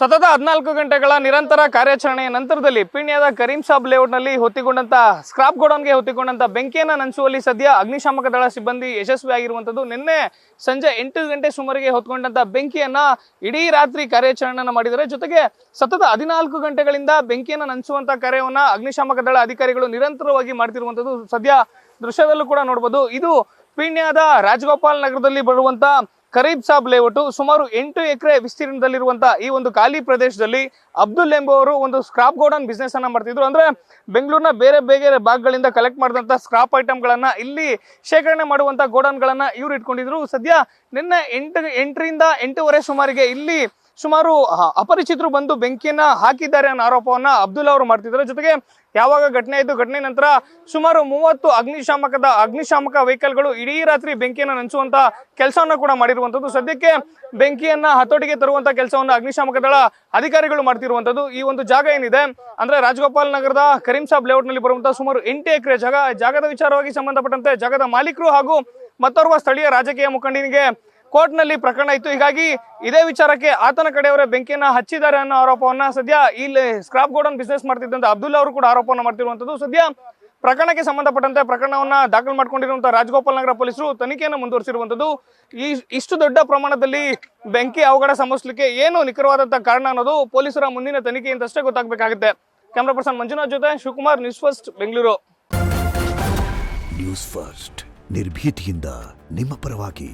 ಸತತ 14 ಗಂಟೆಗಳ ನಿರಂತರ ಕಾರ್ಯಾಚರಣೆಯ ನಂತರದಲ್ಲಿ ಪೀಣ್ಯದ ಕರೀಂ ಸಾಬ್ ಲೇಔಟ್ನಲ್ಲಿ ಹೊತ್ತಿಕೊಂಡಂತ ಸ್ಕ್ರಾಪ್ ಗೋಡೌನ್ಗೆ ಹೊತ್ತಿಕೊಂಡಂತ ಬೆಂಕಿಯನ್ನು ನಂಚುವಲ್ಲಿ ಸದ್ಯ ಅಗ್ನಿಶಾಮಕ ದಳ ಸಿಬ್ಬಂದಿ ಯಶಸ್ವಿಯಾಗಿರುವಂತದ್ದು. ನಿನ್ನೆ ಸಂಜೆ 8 ಗಂಟೆ ಸುಮಾರಿಗೆ ಹೊತ್ಕೊಂಡಂತ ಬೆಂಕಿಯನ್ನ ಇಡೀ ರಾತ್ರಿ ಕಾರ್ಯಾಚರಣೆಯನ್ನ ಮಾಡಿದರೆ, ಜೊತೆಗೆ ಸತತ 14 ಗಂಟೆಗಳಿಂದ ಬೆಂಕಿಯನ್ನು ನಂಚುವಂತ ಕಾರ್ಯವನ್ನ ಅಗ್ನಿಶಾಮಕ ದಳ ಅಧಿಕಾರಿಗಳು ನಿರಂತರವಾಗಿ ಮಾಡ್ತಿರುವಂತದ್ದು ಸದ್ಯ ದೃಶ್ಯದಲ್ಲೂ ಕೂಡ ನೋಡಬಹುದು. ಇದು ಪೀಣ್ಯದ ರಾಜಗೋಪಾಲ್ ನಗರದಲ್ಲಿ ಬರುವಂತ ಕರೀಂ ಸಾಬ್ ಲೇಔಟ್. ಸುಮಾರು 8 ಎಕರೆ ವಿಸ್ತೀರ್ಣದಲ್ಲಿರುವಂತಹ ಈ ಒಂದು ಖಾಲಿ ಪ್ರದೇಶದಲ್ಲಿ ಅಬ್ದುಲ್ ಎಂಬುವರು ಒಂದು ಸ್ಕ್ರಾಪ್ ಗೋಡೌನ್ ಬಿಸ್ನೆಸ್ ಅನ್ನ ಮಾಡ್ತಿದ್ರು. ಅಂದ್ರೆ ಬೆಂಗಳೂರಿನ ಬೇರೆ ಬೇರೆ ಭಾಗಗಳಿಂದ ಕಲೆಕ್ಟ್ ಮಾಡಿದಂತ ಸ್ಕ್ರಾಪ್ ಐಟಮ್ಗಳನ್ನ ಇಲ್ಲಿ ಶೇಖರಣೆ ಮಾಡುವಂತ ಗೋಡೌನ್ ಗಳನ್ನ ಇವ್ರು ಇಟ್ಕೊಂಡಿದ್ರು. ಸದ್ಯ ನಿನ್ನೆ 8ರಿಂದ 8:15 ಸುಮಾರಿಗೆ ಇಲ್ಲಿ ಸುಮಾರು ಅಪರಿಚಿತರು ಬಂದು ಬೆಂಕಿಯನ್ನ ಹಾಕಿದ್ದಾರೆ ಅನ್ನೋ ಆರೋಪವನ್ನ ಅಬ್ದುಲ್ ಅವರು ಮಾಡ್ತಿದ್ದಾರೆ. ಜೊತೆಗೆ ಯಾವಾಗ ಘಟನೆ ಆಯ್ತು, ಘಟನೆ ನಂತರ ಸುಮಾರು 30 ಅಗ್ನಿಶಾಮಕ ವೆಹಿಕಲ್ಗಳು ಇಡೀ ರಾತ್ರಿ ಬೆಂಕಿಯನ್ನ ನಂಚುವಂತ ಕೆಲಸವನ್ನ ಕೂಡ ಮಾಡಿರುವಂತದ್ದು. ಸದ್ಯಕ್ಕೆ ಬೆಂಕಿಯನ್ನ ಹತೋಟಿಗೆ ತರುವಂತ ಕೆಲಸವನ್ನ ಅಗ್ನಿಶಾಮಕ ದಳ ಅಧಿಕಾರಿಗಳು ಮಾಡ್ತಿರುವಂತದ್ದು. ಈ ಒಂದು ಜಾಗ ಏನಿದೆ ಅಂದ್ರೆ ರಾಜಗೋಪಾಲ್ ನಗರದ ಕರೀಂ ಸಾಬ್ ಲೇಔಟ್ ನಲ್ಲಿ ಬರುವಂತಹ ಸುಮಾರು 8 ಎಕರೆ ಜಾಗದ ವಿಚಾರವಾಗಿ ಸಂಬಂಧಪಟ್ಟಂತೆ ಜಾಗದ ಮಾಲೀಕರು ಹಾಗೂ ಮತ್ತೋರ್ವ ಸ್ಥಳೀಯ ರಾಜಕೀಯ ಮುಖಂಡನಿಗೆ ಕೋರ್ಟ್ ನಲ್ಲಿ ಪ್ರಕರಣ ಇತ್ತು. ಹೀಗಾಗಿ ಇದೇ ವಿಚಾರಕ್ಕೆ ಆತನ ಕಡೆಯವರೇ ಬೆಂಕಿಯನ್ನ ಹಚ್ಚಿದ್ದಾರೆ ಅನ್ನೋ ಆರೋಪವನ್ನ ಸದ್ಯ ಇಲ್ಲಿ ಸ್ಕ್ರಾಪ್ ಗೋಡೌನ್ ಬಿಸ್ನೆಸ್ ಮಾಡ್ತಿದ್ದಂತ ಅಬ್ದುಲ್ ಅವರು ಕೂಡ ಆರೋಪವನ್ನ ಮಾಡ್ತಿರುವಂತದ್ದು. ಸದ್ಯ ಪ್ರಕರಣಕ್ಕೆ ಸಂಬಂಧಪಟ್ಟಂತೆ ಪ್ರಕರಣವನ್ನ ದಾಖಲು ಮಾಡ್ಕೊಂಡಿರುವಂತಹ ರಾಜಗೋಪಾಲ್ ನಗರ ಪೊಲೀಸರು ತನಿಖೆಯನ್ನು ಮುಂದುವರಿಸಿರುವಂತದ್ದು. ಇಷ್ಟು ದೊಡ್ಡ ಪ್ರಮಾಣದಲ್ಲಿ ಬೆಂಕಿ ಅವಘಡ ಸಂಭವಿಸಲಿಕ್ಕೆ ಏನು ನಿಖರವಾದಂತಹ ಕಾರಣ ಅನ್ನೋದು ಪೊಲೀಸರ ಮುಂದಿನ ತನಿಖೆಯಿಂದಷ್ಟೇ ಗೊತ್ತಾಗಬೇಕಾಗುತ್ತೆ. ಕ್ಯಾಮರಾ ಪರ್ಸನ್ ಮಂಜುನಾಥ್ ಜೊತೆ Shivakumar, news first Bengaluru. News first ನಿರ್ಭೀತಿಯಿಂದ ನಿಮ್ಮ ಪರವಾಗಿ.